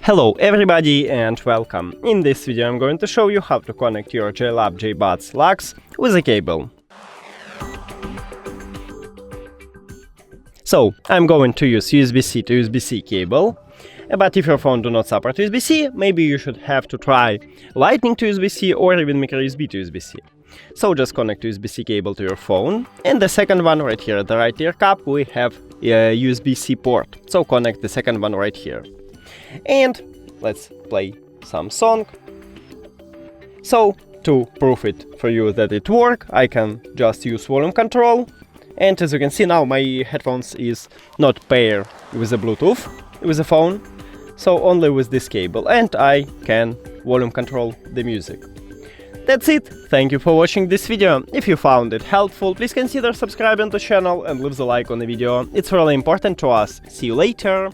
Hello everybody and welcome. In this video I'm going to show you how to connect your JLab JBuds Lux with a cable. So I'm going to use USB-C to USB-C cable, but if your phone do not support USB-C, maybe you should have to try Lightning to USB-C or even microUSB to USB-C. So just connect USB-C cable to your phone, and the second one right here at the right ear cup we have a USB-C port, so connect the second one right here. And let's play some song. So to prove it for you that it works, I can just use volume control, and as you can see now my headphones is not paired with the Bluetooth with the phone, so only with this cable, and I can volume control the music. That's it. Thank you for watching this video. If you found it helpful, please consider subscribing to the channel and leave the like on the video. It's really important to us. See you later.